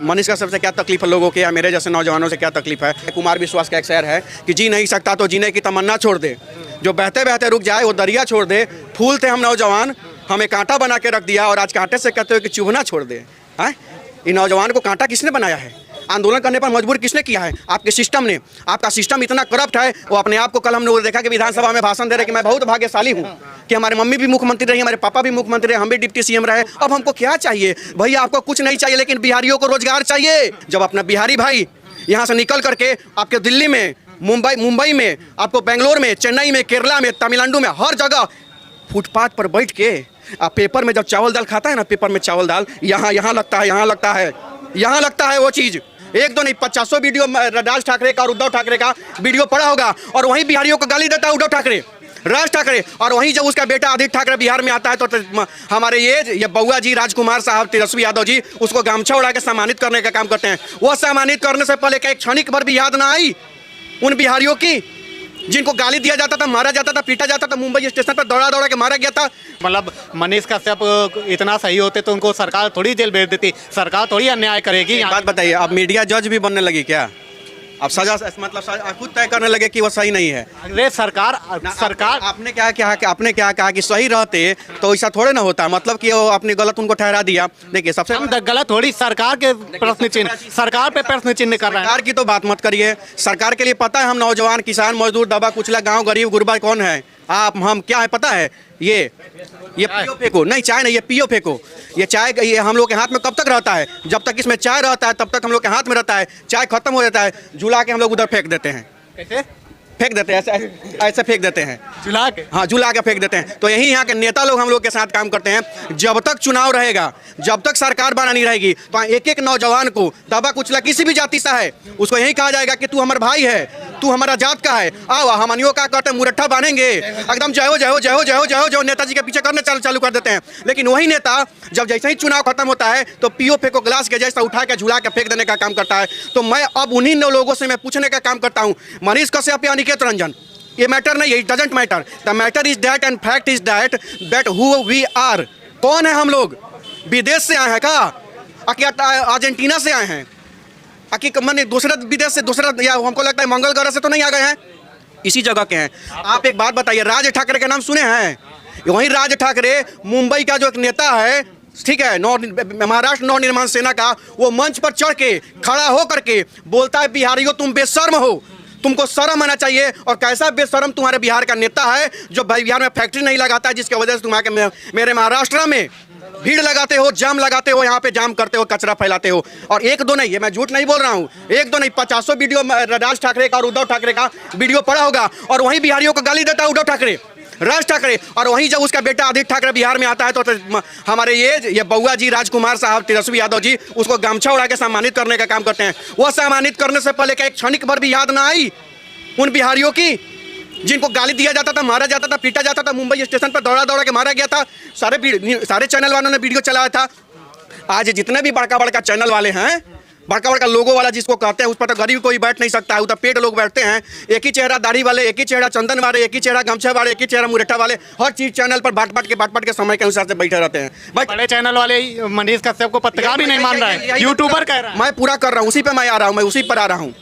मनीष का सबसे क्या तकलीफ है लोगों के, या मेरे जैसे नौजवानों से क्या तकलीफ है। कुमार विश्वास का एक शेर है कि जी नहीं सकता तो जीने की तमन्ना छोड़ दे, जो बहते बहते रुक जाए वो दरिया छोड़ दे। फूल थे हम नौजवान, हमें कांटा बना के रख दिया और आज कांटे से कहते हो कि चुभना छोड़ दे। हैं, इन नौजवान को कांटा किसने बनाया है? आंदोलन करने पर मजबूर किसने किया है? आपके सिस्टम ने। आपका सिस्टम इतना करप्ट है, वो अपने आप को कल हमने देखा कि विधानसभा में भाषण दे रहे कि मैं बहुत भाग्यशाली हूँ कि हमारे मम्मी भी मुख्यमंत्री रही, हमारे पापा भी मुख्यमंत्री रहे, हम भी डिप्टी सीएम रहे। अब हमको क्या चाहिए भैया? आपको कुछ नहीं चाहिए, लेकिन बिहारियों को रोजगार चाहिए। जब अपना बिहारी भाई यहाँ से निकल करके आपके दिल्ली में, मुंबई में, आपको बेंगलोर में, चेन्नई में, केरला में, तमिलनाडु में, हर जगह फुटपाथ पर बैठ के आप पेपर में जब चावल दाल खाता है ना, पेपर में चावल दाल यहाँ लगता है, यहाँ लगता है वो चीज़। एक दो नहीं 50 वीडियो राज ठाकरे का और उद्धव ठाकरे का वीडियो पड़ा होगा, और वहीं बिहारियों को गाली देता है उद्धव ठाकरे, राज ठाकरे। और वहीं जब उसका बेटा आदित्य ठाकरे बिहार में आता है तो हमारे ये बउआ जी राजकुमार साहब, तेजस्वी यादव जी उसको गामछा उड़ा के सम्मानित करने का काम करते हैं। वो सम्मानित करने से पहले क्या एक क्षणिक भर भी याद ना आई उन बिहारियों की जिनको गाली दिया जाता था, मारा जाता था, पीटा जाता था, मुंबई स्टेशन पर दौड़ा दौड़ा के मारा गया था। मतलब मनीष कश्यप इतना सही होते तो उनको सरकार थोड़ी जेल भेज देती, सरकार थोड़ी अन्याय करेगी। बात बताइए, अब मीडिया जज भी बनने लगी क्या? अब सजा मतलब खुद तय करने लगे कि वो सही नहीं है। अरे सरकार आपने क्या कहा कि सही रहते तो ऐसा थोड़े ना होता, मतलब कि वो अपनी गलत उनको ठहरा दिया। देखिए सबसे हम गलत थोड़ी सरकार के प्रश्न चिन्ह, सरकार पे प्रश्न चिन्ह कर रहे हैं। सरकार की तो बात मत करिए, सरकार के लिए पता है हम नौजवान, किसान, मजदूर, दबा कुचला, गाँव गरीब गुरबा कौन है? आप हम क्या है पता है? ये पियो फेंको नहीं, चाय नहीं, ये पियो फेंको। ये चाय ये हम लोग के हाथ में कब तक रहता है? जब तक इसमें चाय रहता है तब तक हम लोग के हाथ में रहता है। चाय खत्म हो जाता है, झुला के हम लोग उधर फेंक देते हैं। कैसे फेंक देते हैं? ऐसे फेंक देते हैं, झुला के। हाँ, झुला के फेंक देते हैं। तो यही यहाँ के नेता लोग हम लोग के साथ काम करते हैं। जब तक चुनाव रहेगा, जब तक सरकार बनानी रहेगी, तो एक एक नौजवान को दबा कुचला किसी भी जाति सा है उसको यही कहा जाएगा कि तू हमारा भाई है, तू हमारा जात का है, आओ हमनियों का कहते मुरट्ठा बांधेंगे एकदम, जय हो जय हो जय हो जय हो जय हो जो नेताजी के पीछे करने चालू कर देते हैं। लेकिन वही नेता जब जैसे ही चुनाव खत्म होता है तो पियो फेंको गिलास के जैसा उठा के झुला के फेंक देने का काम करता है। तो मैं अब उन्हीं लोगों से मैं पूछने का काम करता हूँ, मनीष कश्यप या निकेत रंजन, ये मैटर नहीं है, it doesn't matter. The matter is that and fact is that who we are. कौन है हम लोग? विदेश से आए हैं का? अर्जेंटीना से आए हैं? मैंने दूसरा विदेश से, दूसरा या हमको लगता है मंगल ग्रह से तो नहीं आ गए हैं, इसी जगह के हैं। आप एक बात बताइए, राज ठाकरे के नाम सुने हैं? वही राज ठाकरे मुंबई का जो एक नेता है, ठीक है, महाराष्ट्र नवनिर्माण सेना का, वो मंच पर चढ़ के खड़ा हो करके बोलता है बिहारियों तुम बेशर्म हो, तुमको शर्म आना चाहिए। और कैसा बेशर्म तुम्हारे बिहार का नेता है जो बिहार में फैक्ट्री नहीं लगाता है, जिसकी वजह से तुम आके मेरे महाराष्ट्र में भीड़ लगाते हो, जाम लगाते हो, यहाँ पे जाम करते हो, कचरा फैलाते हो। और एक दो नहीं, ये मैं झूठ नहीं बोल रहा हूँ, एक दो नहीं 50 वीडियो राज ठाकरे का और उद्धव ठाकरे का वीडियो पड़ा होगा, और वहीं बिहारियों को गाली देता है उद्धव ठाकरे, राज ठाकरे। और वहीं जब उसका बेटा आदित्य ठाकरे बिहार में आता है तो हमारे ये बउआ जी राजकुमार साहब, तेजस्वी यादव जी उसको गामछा उड़ा के सम्मानित करने का काम करते हैं। वो सम्मानित करने से पहले क्या एक क्षणिक भर भी याद ना आई उन बिहारियों की जिनको गाली दिया जाता था, मारा जाता था, पीटा जाता था, मुंबई स्टेशन पर दौड़ा दौड़ा के मारा गया था। सारे चैनल वालों ने वीडियो चलाया था। आज जितने भी बड़का बड़का चैनल वाले हैं, बड़का बड़का लोगो वाला जिसको कहते हैं, उस पर तो गरीब कोई बैठ नहीं सकता है, उधर पेट लोग बैठते हैं। एक ही चेहरा दाढ़ी वाले, एक ही चेहरा चंदन वाले, एक ही चेहरा गमछा वाले, एक ही चेहरा मुरट्ठा वाले, हर चीज चैनल पर बांट के समय के अनुसार से बैठे रहते हैं। बड़े चैनल वाले मनीष कश्यप को पत्रकार भी नहीं मान रहा है, यूट्यूबर कह रहा है। मैं पूरा कर रहा हूँ, उसी पे मैं आ रहा हूँ, मैं उसी पर आ रहा हूँ।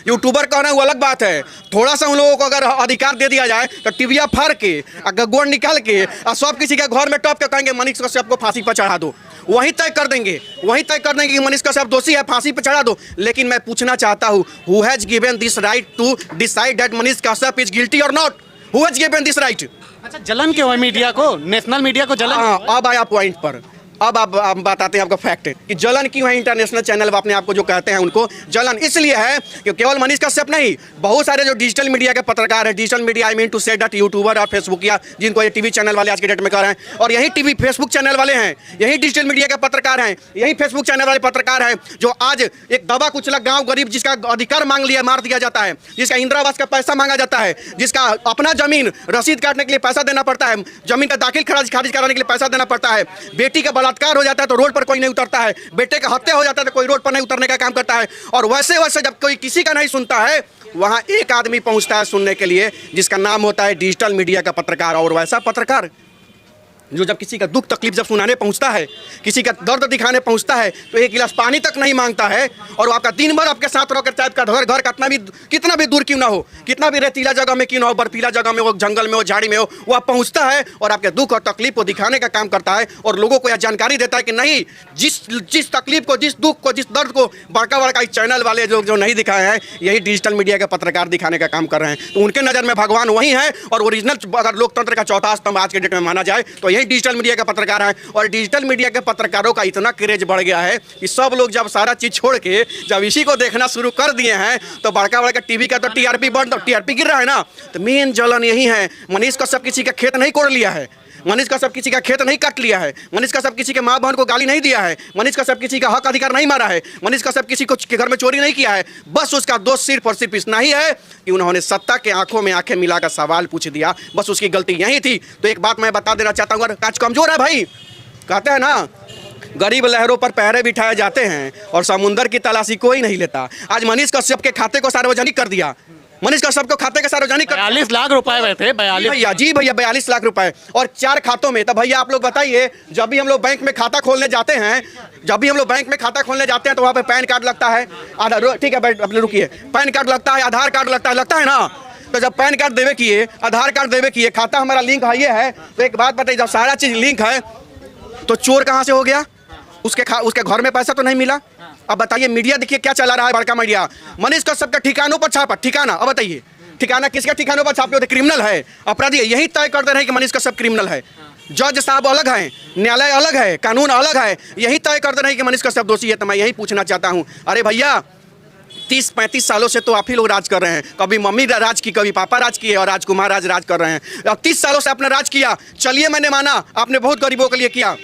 यूट्यूबर कहना वो अलग बात है। थोड़ा सा उन लोगों को अगर अधिकार दे दिया जाए तो टीविया फाड़ के, गोड़ निकाल के, और सब किसी के घर में टॉप के कहेंगे मनीष कश्यप को फांसी पर चढ़ा दो। वहीं तय कर देंगे कि मनीष कश्यप दोषी है, फांसी पर चढ़ा दो। लेकिन मैं पूछना चाहता हूँ, who has given this right to decide that Manish Kashyap is guilty और not? Who has given this right? अच्छा, जलन क्यों है मीडिया को, नेशनल मीडिया को जलन? हाँ, अब आया पॉइंट पर। अब आप बताते हैं आपका फैक्ट कि जलन क्यों है इंटरनेशनल चैनल अपने आप को जो कहते हैं उनको जलन इसलिए है कि केवल मनीष कश्यप नहीं, बहुत सारे जो डिजिटल मीडिया के पत्रकार हैं, digital media I mean to say that YouTuber और फेसबुक या जिनको ये टीवी चैनल वाले आज के डेट में कर रहे हैं, और यही टीवी फेसबुक चैनल वाले हैं, यही डिजिटल मीडिया के पत्रकार हैं, यही फेसबुक चैनल वाले पत्रकार हैं जो आज एक दबा कुचला गाँव गरीब जिसका अधिकार मांग लिया मार दिया जाता है, जिसका इंदिरा आवास का पैसा मांगा जाता है, जिसका अपना जमीन रसीद काटने के लिए पैसा देना पड़ता है, जमीन का दाखिल खारिज कराने के लिए पैसा देना पड़ता है, बेटी का बलात्कार हो जाता है तो रोड पर कोई नहीं उतरता है, बेटे का हत्या हो जाता है तो कोई रोड पर नहीं उतरने का काम करता है। और वैसे वैसे जब कोई किसी का नहीं सुनता है, वहां एक आदमी पहुंचता है सुनने के लिए, जिसका नाम होता है डिजिटल मीडिया का पत्रकार। और वैसा पत्रकार जो जब किसी का दुख तकलीफ जब सुनाने पहुंचता है, किसी का दर्द दिखाने पहुंचता है, तो एक गिलास पानी तक नहीं मांगता है, और वो आपका दिन भर आपके साथ रहकर चाहे आपका घर कितना भी दूर क्यों ना हो, कितना भी रेतीला जगह में क्यों ना हो, बर्फीला जगह में हो, जंगल में हो, झाड़ी में हो, वो आप पहुंचता है और आपके दुख और तकलीफ को दिखाने का काम करता है, और लोगों को यह जानकारी देता है कि नहीं, जिस तकलीफ को, जिस दुख को, जिस दर्द को बड़का बड़का इस चैनल वाले जो नहीं दिखाए हैं, यही डिजिटल मीडिया के पत्रकार दिखाने का काम कर रहे हैं। तो उनके नज़र में भगवान वही है, और ओरिजिनल अगर लोकतंत्र का चौथा स्तंभ आज के डेट में माना जाए तो यही डिजिटल मीडिया के पत्रकार हैं। और डिजिटल मीडिया के पत्रकारों का इतना क्रेज बढ़ गया है कि सब लोग जब सारा चीज़ छोड़ के जब इसी को देखना शुरू कर दिए हैं, तो बड़का बड़का टीवी का तो टीआरपी गिर रहा है ना। तो मेन जलन यही है, मनीष कश्यप किसी का खेत नहीं कोड़ लिया है, मनीष कश्यप किसी का खेत नहीं काट लिया है, मनीष कश्यप किसी के माँ बहन को गाली नहीं दिया है, मनीष कश्यप किसी का हक अधिकार नहीं मारा है, मनीष कश्यप किसी को के घर में चोरी नहीं किया है। बस उसका दोष सिर्फ और सिर्फ इतना ही है कि उन्होंने सत्ता के आंखों में आंखें मिलाकर सवाल पूछ दिया, बस उसकी गलती यही थी। तो एक बात मैं बता देना चाहता हूँ, अगर आज कमजोर है भाई, कहते हैं ना गरीब लहरों पर पहरे बिठाए जाते हैं और समुंदर की तलाशी कोई नहीं लेता। आज मनीष कश्यप के खाते को सार्वजनिक कर दिया, मनीष कश्यप को खाते के सार्वजनिक 42 लाख रुपए हुए थे। 42 भैया, जी भैया, 42 लाख रुपए और 4 खातों में। तो भैया आप लोग बताइए, जब भी हम लोग बैंक में खाता खोलने जाते हैं, तो वहाँ पे पैन कार्ड लगता है, आधार, ठीक है अपने रुकिए, पैन कार्ड लगता है, आधार कार्ड लगता है ना। तो जब पैन कार्ड देवे किए, आधार कार्ड देवे किए, खाता हमारा लिंक है ये है, तो एक बात बताइए, जब सारा चीज लिंक है तो चोर कहाँ से हो गया? उसके घर में पैसा तो नहीं मिला। अब बताइए, मीडिया देखिए क्या चला रहा है, बड़का मीडिया, मनीष कश्यप का ठिकानों पर छापा, ठिकाना, अब बताइए ठिकाना किसका ठिकानों पर छापे होते? क्रिमिनल है, अपराधी है, यही तय करते रहे कि मनीष कश्यप क्रिमिनल है। जज साहब अलग है, न्यायालय अलग है, कानून अलग है, यही तय करते रहे कि मनीष कश्यप दोषी है। तो मैं यही पूछना चाहता हूँ, अरे भैया 30-35 सालों से तो आप ही लोग राज कर रहे हैं, कभी मम्मी राज की, कभी पापा राज किए, और राजकुमार राज कर रहे हैं। अब 30 सालों से आपने राज किया, चलिए मैंने माना आपने बहुत गरीबों के लिए किया,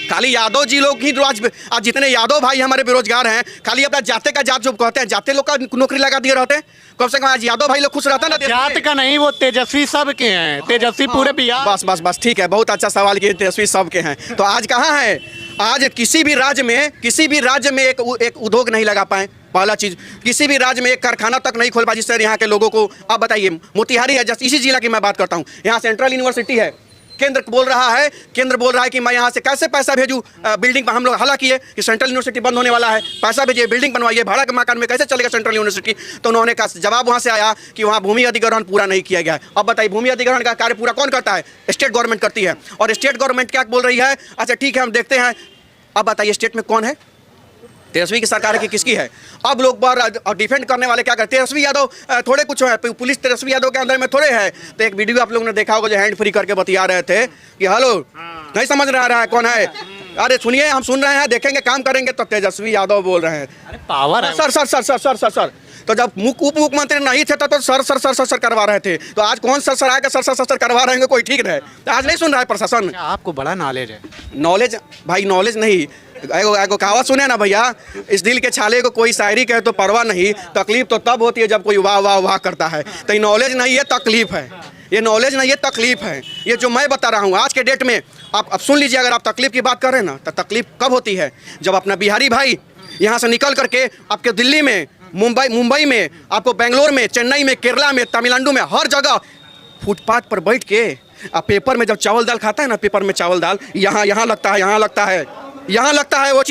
खाली यादव जी लोग ही राज, आज जितने यादव भाई हमारे बेरोजगार हैं, खाली अपना जाते का जात जो कहते हैं, जाते लोग का नौकरी लगा दिए रहते हैं, कम से कम आज यादव भाई लोग खुश रहता ना। जात का नहीं, वो तेजस्वी सब के हैं, तेजस्वी पूरे बिहार। बस ठीक है, बहुत अच्छा सवाल किए, तेजस्वी सब के हैं। तो आज कहाँ है, आज किसी भी राज्य में एक उद्योग नहीं लगा पाए। पहला चीज, किसी भी राज्य में एक कारखाना तक नहीं खोल पाए जिससे यहाँ के लोगों को। अब बताइए, मोतिहारी है, इसी जिला की मैं बात करता हूँ, यहाँ सेंट्रल यूनिवर्सिटी है, केंद्र बोल रहा है कि मैं यहाँ से कैसे पैसा भेजूँ बिल्डिंग पर। हम लोग हल्ला किए कि सेंट्रल यूनिवर्सिटी बंद होने वाला है, पैसा भेजिए, बिल्डिंग बनवाइए, भाड़ा के मकान में कैसे चलेगा सेंट्रल यूनिवर्सिटी। तो उन्होंने कहा, जवाब वहाँ से आया कि वहाँ भूमि अधिग्रहण पूरा नहीं किया गया है। अब बताइए, भूमि अधिग्रहण का कार्य पूरा कौन करता है? स्टेट गवर्नमेंट करती है। और स्टेट गवर्नमेंट क्या बोल रही है? अच्छा ठीक है, हम देखते हैं। अब बताइए, स्टेट में कौन है? तेजस्वी की सरकार की किसकी है? अब लोग बार डिफेंड करने वाले क्या करते हैं, तेजस्वी यादव थोड़े कुछ है, पुलिस तेजस्वी यादव के अंदर में थोड़े है। तो एक वीडियो आप लोगों ने देखा होगा जो हैंड फ्री करके बतिया रहे थे कि हेलो, नहीं समझ रहा है कौन है, अरे सुनिए हम सुन रहे हैं, देखेंगे, काम करेंगे। तो तेजस्वी यादव बोल रहे हैं, अरे पावर है सर। तो जब उप मुख्यमंत्री नहीं थे तो सर करवा रहे थे, तो आज कौन सर आएगा सर करवा रहे हैं, कोई ठीक रहे? तो आज नहीं सुन रहा है प्रशासन। आपको बड़ा नॉलेज है। नॉलेज भाई, नॉलेज नहीं, एगो कहावत सुने ना भैया, इस दिल के छाले को कोई शायरी कहे तो परवाह नहीं, तकलीफ तो तब होती है जब कोई वाह वाह वाह करता है। तो ये नॉलेज नहीं, ये तकलीफ है, ये नॉलेज नहीं, ये तकलीफ है। ये जो मैं बता रहा हूँ आज के डेट में, आप अब सुन लीजिए, अगर आप तकलीफ की बात कर रहे हैं ना, तो तकलीफ कब होती है? जब अपना बिहारी भाई यहाँ से निकल करके आपके दिल्ली में, मुंबई में, आपको बेंगलोर में, चेन्नई में, केरला में, तमिलनाडु में, हर जगह फुटपाथ पर बैठ के आप पेपर में जब चावल दाल खाता है ना, पेपर में चावल दाल यहाँ लगता है वो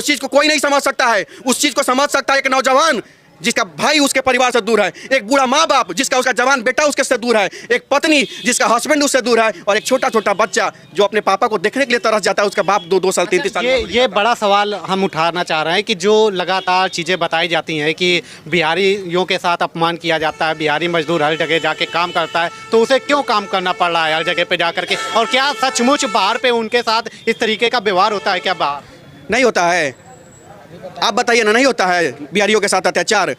चीज़ को कोई नहीं समझ सकता है। उस चीज़ को समझ सकता है एक नौजवान जिसका भाई उसके परिवार से दूर है, एक बूढ़ा माँ बाप जिसका उसका जवान बेटा उसके से दूर है, एक पत्नी जिसका हस्बैंड उससे दूर है, और एक छोटा बच्चा जो अपने पापा को देखने के लिए तरस जाता है, उसका बाप 2 साल 3 साल। ये बड़ा सवाल हम उठाना चाह रहे हैं कि जो लगातार चीज़ें बताई जाती हैं कि बिहारियों के साथ अपमान किया जाता है, बिहारी मजदूर हर जगह जाके काम करता है, तो उसे क्यों काम करना पड़ रहा है हर जगह पे जा करके? और क्या सचमुच बाहर पे उनके साथ इस तरीके का व्यवहार होता है? क्या बाहर नहीं होता है? आप बताइए ना, नहीं होता है बिहारियों के साथ अत्याचार?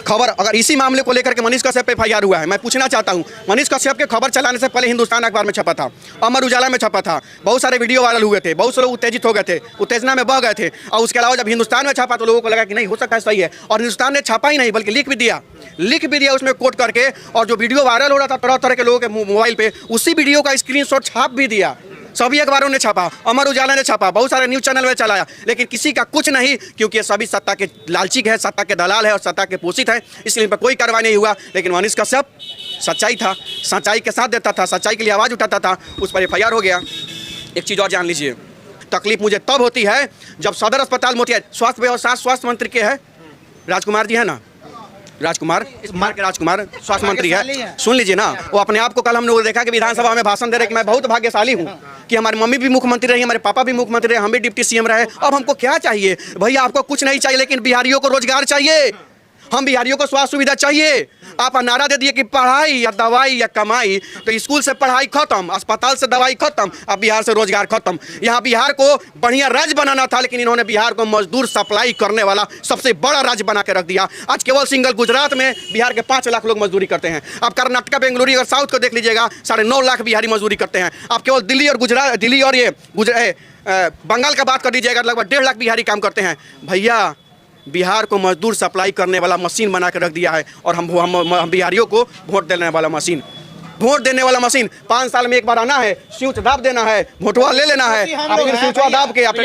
खबर अगर इसी मामले को लेकर के मनीष कश्यप पे FIR हुआ है, मैं पूछना चाहता हूं, मनीष कश्यप के खबर चलाने से पहले हिंदुस्तान अखबार में छपा था, अमर उजाला में छपा था, बहुत सारे वीडियो वायरल हुए थे, बहुत से लोग उत्तेजित हो गए थे, उत्तेजना में बह गए थे। और उसके अलावा जब हिंदुस्तान में छपा तो लोगों को लगा कि नहीं हो सकता है, सही है। और हिंदुस्तान ने छापा ही नहीं बल्कि लिख भी दिया उसमें कोट करके, और जो वीडियो वायरल हो रहा था तरह तरह के लोगों के मोबाइल पे, उसी वीडियो का स्क्रीनशॉट छाप भी दिया। सभी अखबारों ने छापा, अमर उजाला ने छापा, बहुत सारे न्यूज़ चैनल में चलाया, लेकिन किसी का कुछ नहीं, क्योंकि ये सभी सत्ता के लालची है, सत्ता के दलाल है और सत्ता के पोषित है, इसलिए इन पर कोई कार्रवाई नहीं हुआ। लेकिन मनीष कश्यप सच्चाई था, सच्चाई के साथ देता था, सच्चाई के लिए आवाज़ उठाता था, उस पर FIR हो गया। एक चीज़ और जान लीजिए, तकलीफ मुझे तब होती है जब सदर अस्पताल मोतिहारी स्वास्थ्य व्यवस्था स्वास्थ्य मंत्री के है, राजकुमार जी है ना, राजकुमार के राजकुमार स्वास्थ्य मंत्री है, सुन लीजिए ना, वो अपने आप को कल हम लोगों ने देखा कि विधानसभा में भाषण दे रहे कि मैं बहुत भाग्यशाली हूँ कि हमारी मम्मी भी मुख्यमंत्री रही, हमारे पापा भी मुख्यमंत्री रहे, हम भी डिप्टी CM रहे। अब हमको क्या चाहिए भैया? आपको कुछ नहीं चाहिए, लेकिन बिहारियों को रोजगार चाहिए, हम बिहारियों को स्वास्थ्य सुविधा चाहिए। आप नारा दे दिए कि पढ़ाई या दवाई या कमाई, तो स्कूल से पढ़ाई खत्म, अस्पताल से दवाई खत्म, अब बिहार से रोजगार खत्म। यहाँ बिहार को बढ़िया राज्य बनाना था, लेकिन इन्होंने बिहार को मजदूर सप्लाई करने वाला सबसे बड़ा राज्य बना के रख दिया। आज केवल सिंगल गुजरात में बिहार के 5 लाख लोग मजदूरी करते हैं। आप कर्नाटका, बेंगलुरु और साउथ को देख लीजिएगा, 9.5 लाख बिहारी मजदूरी करते हैं। आप केवल दिल्ली और गुजरात, दिल्ली और ये बंगाल का बात कर लीजिएगा, लगभग 1.5 लाख बिहारी काम करते हैं। भैया बिहार को मजदूर सप्लाई करने वाला मशीन बना के रख दिया है, और हम बिहारियों को वोट देने वाला मशीन, 5 साल में एक बार आना है, स्विच दाब देना है, वोटवा ले लेना है, स्विचवा दाब के आप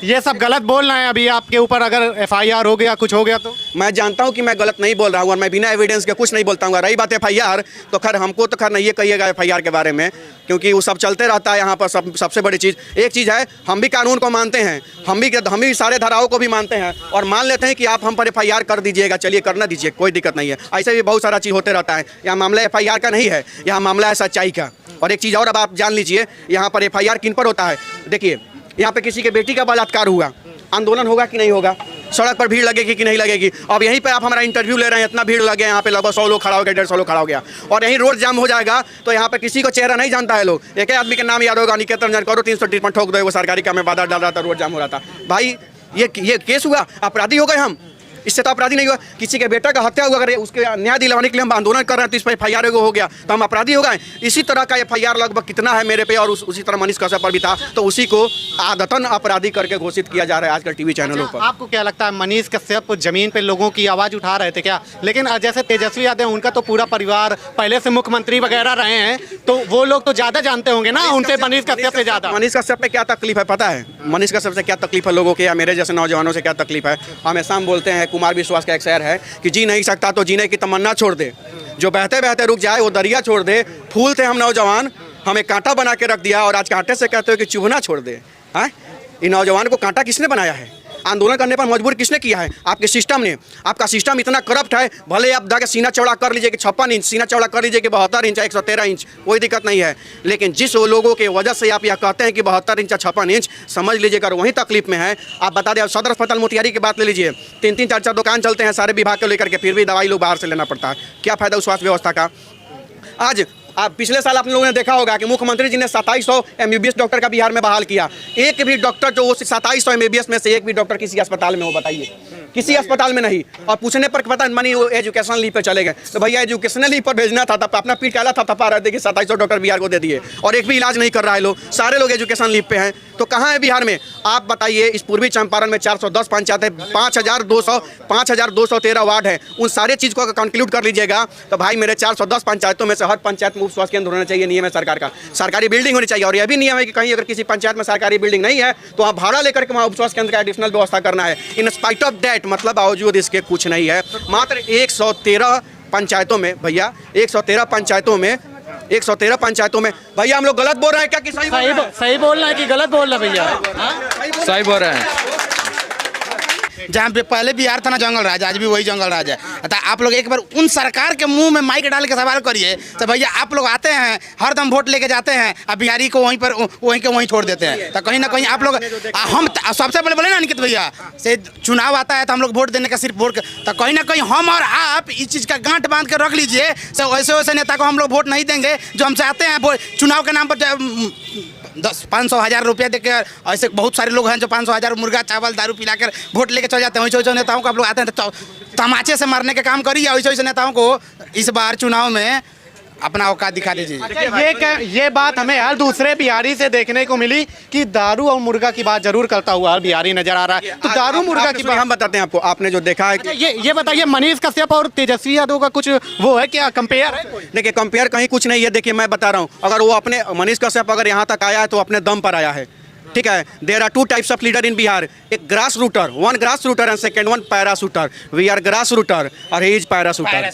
ये सब गलत बोल रहे हैं। अभी आपके ऊपर अगर FIR हो गया, कुछ हो गया तो? मैं जानता हूं कि मैं गलत नहीं बोल रहा हूं और मैं बिना एविडेंस के कुछ नहीं बोलता हूं। रही बात FIR, तो खैर हमको तो खैर नहीं कहिएगा FIR के बारे में, क्योंकि वो सब चलते रहता है यहाँ पर। सबसे बड़ी चीज़ एक चीज़ है, हम भी कानून को मानते हैं, हम भी सारे धाराओं को भी मानते हैं और मान लेते हैं कि आप हम पर FIR कर दीजिएगा, चलिए करना दीजिए, कोई दिक्कत नहीं है। ऐसे भी बहुत सारा चीज़ होते रहता है। यहाँ मामला FIR का नहीं है, यहाँ मामला है सच्चाई का। और एक चीज़ और अब आप जान लीजिए, यहाँ पर FIR किन पर होता है? देखिए, यहाँ पे किसी के बेटी का बलात्कार हुआ, आंदोलन होगा कि नहीं होगा? सड़क पर भीड़ लगेगी कि नहीं लगेगी? अब यहीं पे आप हमारा इंटरव्यू ले रहे हैं, इतना भीड़ लगे, यहाँ पे लगभग 100 लोग खड़ा हो गया, 150 लोग खड़ा हो गया, और यहीं रोड जाम हो जाएगा, तो यहाँ पे किसी को चेहरा नहीं जानता है लोग। एक आदमी के नाम याद होगा, निकेत रंजन करो, 300 ठोक दो, वो सरकारी काम में बाधा डाल रहा था, रोड जाम हो रहा था। भाई ये केस हुआ, अपराधी हो गए हम? इससे तो अपराधी नहीं हुआ। किसी के बेटा का हत्या हुआ, अगर उसके न्याय दिलवाने के लिए हम आंदोलन कर रहे हैं तो इस पर FIR हो गया, तो हम अपराधी हो गए। इसी तरह का FIR लगभग कितना है मेरे पे, और उसी तरह मनीष कश्यप पर भी था, तो उसी को आदतन अपराधी करके घोषित किया जा रहा है आजकल टीवी चैनलों पर। आपको क्या लगता है, मनीष कश्यप जमीन पे लोगों की आवाज़ उठा रहे थे क्या? लेकिन जैसे तेजस्वी यादव, उनका तो पूरा परिवार पहले से मुख्यमंत्री वगैरह रहे हैं, तो वो लोग तो ज़्यादा जानते होंगे ना उनसे, मनीष कश्यप से ज़्यादा। मनीष कश्यप पे क्या तकलीफ है पता है? मनीष कश्यप से क्या तकलीफ है लोगों के, या मेरे जैसे नौजवानों से क्या तकलीफ है? हमेशा हम बोलते हैं, कुमार विश्वास का एक शेर है कि जी नहीं सकता तो जीने की तमन्ना छोड़ दे, जो बहते बहते रुक जाए वो दरिया छोड़ दे। फूल थे हम नौजवान, हमें कांटा बना के रख दिया, और आज कांटे से कहते हो कि चुभना छोड़ दे। हाँ, इन नौजवान को कांटा किसने बनाया है? आंदोलन करने पर मजबूर किसने किया है? आपके सिस्टम ने। आपका सिस्टम इतना करप्ट है, भले आप जाके सीना चौड़ा कर लीजिए कि 56 इंच, सीना चौड़ा कर लीजिए कि 72 इंच, 113 इंच, कोई दिक्कत नहीं है, लेकिन जिस लोगों के वजह से आप यह कहते हैं कि 72 इंच या 56 इंच, समझ लीजिए अगर वही तकलीफ में है। आप बता दें, सदर अस्पताल मोतिहारी की बात ले लीजिए, 3-3, 4-4 दुकान चलते हैं सारे विभाग को लेकर के, फिर भी दवाई लोग बाहर से लेना पड़ता है। क्या फायदा उस स्वास्थ्य व्यवस्था का? आज आप पिछले साल आप लोगों ने देखा होगा कि मुख्यमंत्री जी ने 2700 MBBS डॉक्टर का बिहार में बहाल किया। एक भी डॉक्टर, जो 2700 MBBS में से एक भी डॉक्टर किसी अस्पताल में हो, बताइए? किसी अस्पताल में नहीं। और पूछने पर पता मनी वो एजुकेशनल लीव पे चले गए, तो भैया एजुकेशनल लीव पर भेजना था, तब अपना पीठ काला था, थपा रहे थे कि 2700 डॉक्टर बिहार को दे दिए, और एक भी इलाज नहीं कर रहा है लोग, सारे लोग एजुकेशन लीव पे हैं। तो कहाँ है बिहार में? आप बताइए। इस पूर्वी चंपारण में 410 पंचायत है, 5213 वार्ड है, उन सारे चीज़ को अगर कंक्लूड कर लीजिएगा तो भाई मेरे 410 पंचायतों में से हर पंचायत में उप स्वास्थ्य केंद्र होना चाहिए, नियम है सरकार का। सरकारी बिल्डिंग होनी चाहिए, और यह भी नियम है कि कहीं अगर किसी पंचायत में सरकारी बिल्डिंग नहीं है तो आप भाड़ा लेकर के वहाँ उप स्वास्थ्य केंद्र का एडिशनल व्यवस्था करना है। इन स्पाइट ऑफ दैट, मतलब बावजूद इसके कुछ नहीं है। मात्र 113 पंचायतों में भैया, 113 पंचायतों में भैया हम लोग गलत बोल रहे हैं क्या कि सही बोल रहे हैं कि गलत बोल रहे हैं भैया? सही बोल रहे हैं। जहाँ पे पहले बिहार था ना जंगल राज, आज भी वही जंगल राज है। तो आप लोग एक बार उन सरकार के मुंह में माइक डाल के सवाल करिए, तो भैया आप लोग आते हैं हरदम वोट लेके जाते हैं, अब बिहारी को वहीं पर वहीं छोड़ देते हैं। तो कहीं ना कहीं आप लोग, हम सबसे पहले बोले ना निकित भैया से, चुनाव आता है तो हम लोग वोट देने का सिर्फ वोट, तो कहीं ना कहीं हम और आप इस चीज़ का गांठ बांध के रख लीजिए। तो वैसे वैसे नेता को हम लोग वोट नहीं देंगे जो हमसे आते हैं चुनाव के नाम पर 500,000 रुपया देकर। ऐसे बहुत सारे लोग हैं जो 500,000 मुर्गा चावल दारू पिलाकर वोट लेके चल जाते हैं। वैसे नेताओं को आप लोग आते हैं तो तमाचे से मारने का काम करिए। वैसे नेताओं को इस बार चुनाव में अपना औकात दिखा दीजिए। ये बात हमें हर दूसरे बिहारी से देखने को मिली कि दारू और मुर्गा की बात जरूर करता हुआ हर बिहारी नजर आ रहा है। तो दारू मुर्गा की बात हम बताते हैं आपको, आपने जो देखा है कि ये बताइए, मनीष कश्यप और तेजस्वी यादव का कुछ वो है क्या, कंपेयर है कोई? देखिए कंपेयर कहीं कुछ नहीं है। देखिए मैं बता रहा हूँ, अगर वो अपने मनीष कश्यप अगर यहाँ तक आया है तो अपने दम पर आया है, ठीक है। There are 2 types of leader in Bihar, एक grass rooter, one grass rooter and second one parachuter. We are grass rooter और he is parachuter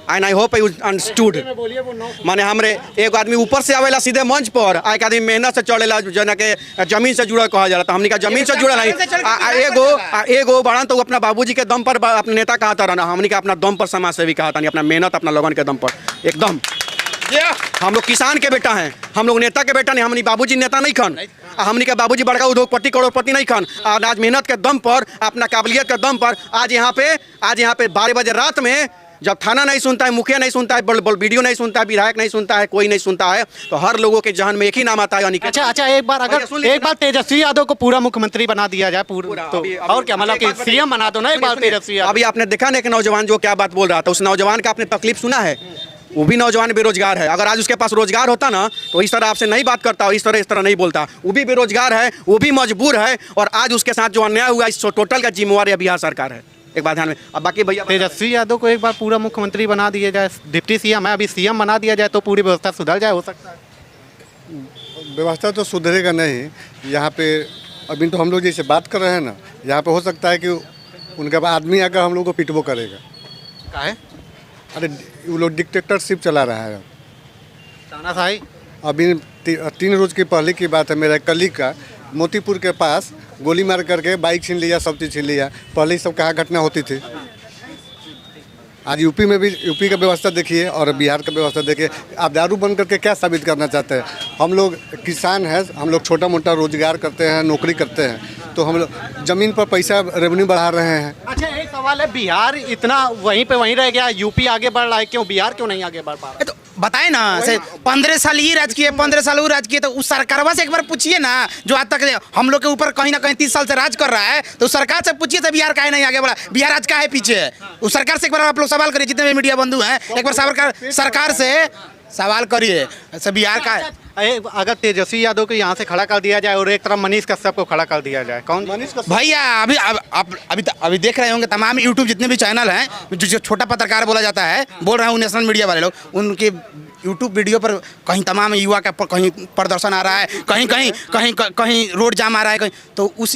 and I hope you understood. माने हमरे एक आदमी ऊपर से आवेला सीधे मंच पर, एक आदमी मेहनत से चढ़ेला जना के जमीन से जुड़ा कहा जाला। तो हमनी का जमीन से जुड़ा नहीं, एगो बड़ा तो अपना बाबूजी के दम पर अपने नेता कहा था ना, हमनी का अपना दम पर समाज सेवी कहा था, अपना मेहनत अपना लगन के दम पर एकदम। हम लोग किसान के बेटा हैं, हम लोग नेता के बेटा नहीं। हमनी बाबूजी नेता नहीं खन, हमनी के बाबूजी बड़का उद्योगपति करोड़पति नहीं खन। आज मेहनत के दम पर, अपना काबिलियत के दम पर आज यहाँ पे 12 बजे रात में जब थाना नहीं सुनता है, मुखिया नहीं सुनता है, वीडियो नहीं सुनता है, विधायक नहीं सुनता है, कोई नहीं सुनता है, तो हर लोगों के जहन में एक ही नाम आता है। अच्छा, एक बार तेजस्वी यादव को पूरा मुख्यमंत्री बना दिया जाए पूरा, तो और क्या, मतलब कि सीएम बना दो ना एक बार तेजस्वी यादव। अभी आपने देखा ना एक नौजवान जो क्या बात बोल रहा था, उस नौजवान का आपने तकलीफ सुना है। वो भी नौजवान बेरोजगार है, अगर आज उसके पास रोजगार होता ना तो इस तरह आपसे नहीं बात करता, इस तरह नहीं बोलता। वो भी बेरोजगार है, वो भी मजबूर है, और आज उसके साथ जो अन्याय हुआ इस टोटल का जिम्मेवार बिहार सरकार है। एक बात ध्यान में। अब बाकी भैया तेजस्वी यादव को एक बार पूरा मुख्यमंत्री बना दिया जाए, डिप्टी सीएम है, अभी सीएम बना दिया जाए तो पूरी व्यवस्था सुधर जाए, हो सकता है। व्यवस्था तो सुधरेगा नहीं। यहाँ पे अभी तो हम लोग जैसे बात कर रहे हैं ना, यहाँ पे हो सकता है कि उनका आदमी आकर हम लोग को पिटबो करेगा। क्या है? अरे वो लोग डिक्टेटरशिप चला रहा है तानाशाही। अभी 3 रोज की पहले की बात है, मेरा कलीग का मोतीपुर के पास गोली मार करके बाइक छीन लिया, सब चीज़ छीन लिया। पहले सब कहाँ घटना होती थी। आज यूपी में भी, यूपी का व्यवस्था देखिए और बिहार का व्यवस्था देखिए। आप दारू बंद करके क्या साबित करना चाहते हैं? हम लोग किसान हैं, हम लोग छोटा मोटा रोजगार करते हैं, नौकरी करते हैं, तो हम लोग ज़मीन पर पैसा रेवेन्यू बढ़ा रहे हैं। अच्छा, एक सवाल है, बिहार इतना वहीं पे वहीं रह गया, यूपी आगे बढ़ रहा है, क्यों बिहार क्यों नहीं आगे बढ़ पा रहा? तो बताए ना, से 15 साल ये राज किए, 15 साल वो राज किए, तो उस सरकारवा से एक बार पूछिए ना, जो आज तक हम लोग के ऊपर कहीं ना कहीं 30 साल से राज कर रहा है, तो सरकार से पूछिए तो बिहार काहे नहीं आगे बढ़ा, बिहार आज का है पीछे है। उस सरकार से एक बार आप लोग सवाल करिए, जितने भी मीडिया बंधु हैं, एक बार सरकार से सवाल करिए, बिहार का है। अगर तेजस्वी यादव को यहाँ से खड़ा कर दिया जाए और एक तरफ मनीष कश्यप को खड़ा कर दिया जाए, कौन? मनीष कश्यप। भैया अभी देख रहे होंगे तमाम यूट्यूब जितने भी चैनल हैं, जो छोटा पत्रकार बोला जाता है, बोल रहे हैं नेशनल मीडिया वाले लोग, उनके यूट्यूब वीडियो पर कहीं तमाम युवा का कहीं प्रदर्शन आ रहा है, कहीं रोड जाम आ रहा है, कहीं तो उस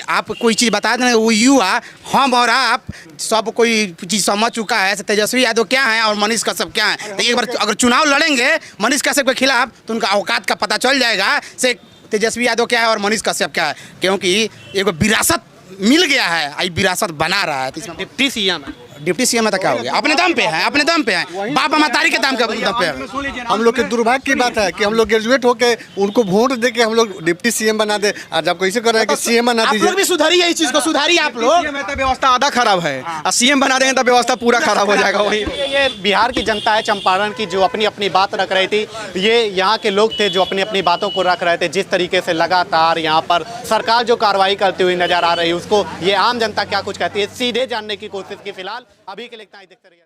आप कोई चीज़ बता दें, वो युवा हम और आप सब कोई चीज़ समझ चुका है तेजस्वी यादव क्या है और मनीष कश्यप क्या है। तो एक बार अगर चुनाव लड़ेंगे मनीष कश्यप के खिलाफ तो उनका औकात का पता चल जाएगा से तेजस्वी यादव क्या है और मनीष कश्यप क्या है, क्योंकि एक विरासत मिल गया है, आई विरासत बना रहा है। डिप्टी सीएम है, डिप्टी सीएम है तो क्या हो गया, अपने दम पे है, अपने दम पे है, बाप मतारी के दम पे है। हम लोग के दुर्भाग्य की बात है कि हम लोग ग्रेजुएट होके उनको वोट दे के हम लोग डिप्टी सीएम बना दे। आज आपको ऐसे कर रहे हैं कि सीएम बना आप दीजिए। लोग भी सुधारिए इस चीज को, सुधारिए आप लोग। व्यवस्था आधा खराब है और सीएम बना देंगे तो व्यवस्था पूरा खराब हो जाएगा। वही ये बिहार की जनता है चंपारण की, जो अपनी अपनी बात रख रही थी। ये यहाँ के लोग थे जो अपनी अपनी बातों को रख रहे थे। जिस तरीके से लगातार यहाँ पर सरकार जो कार्रवाई करती हुई नजर आ रही है, उसको ये आम जनता क्या कुछ कहती है, सीधे जानने की कोशिश की। फिलहाल अभी के लिए इतना ही, देखते रहिए।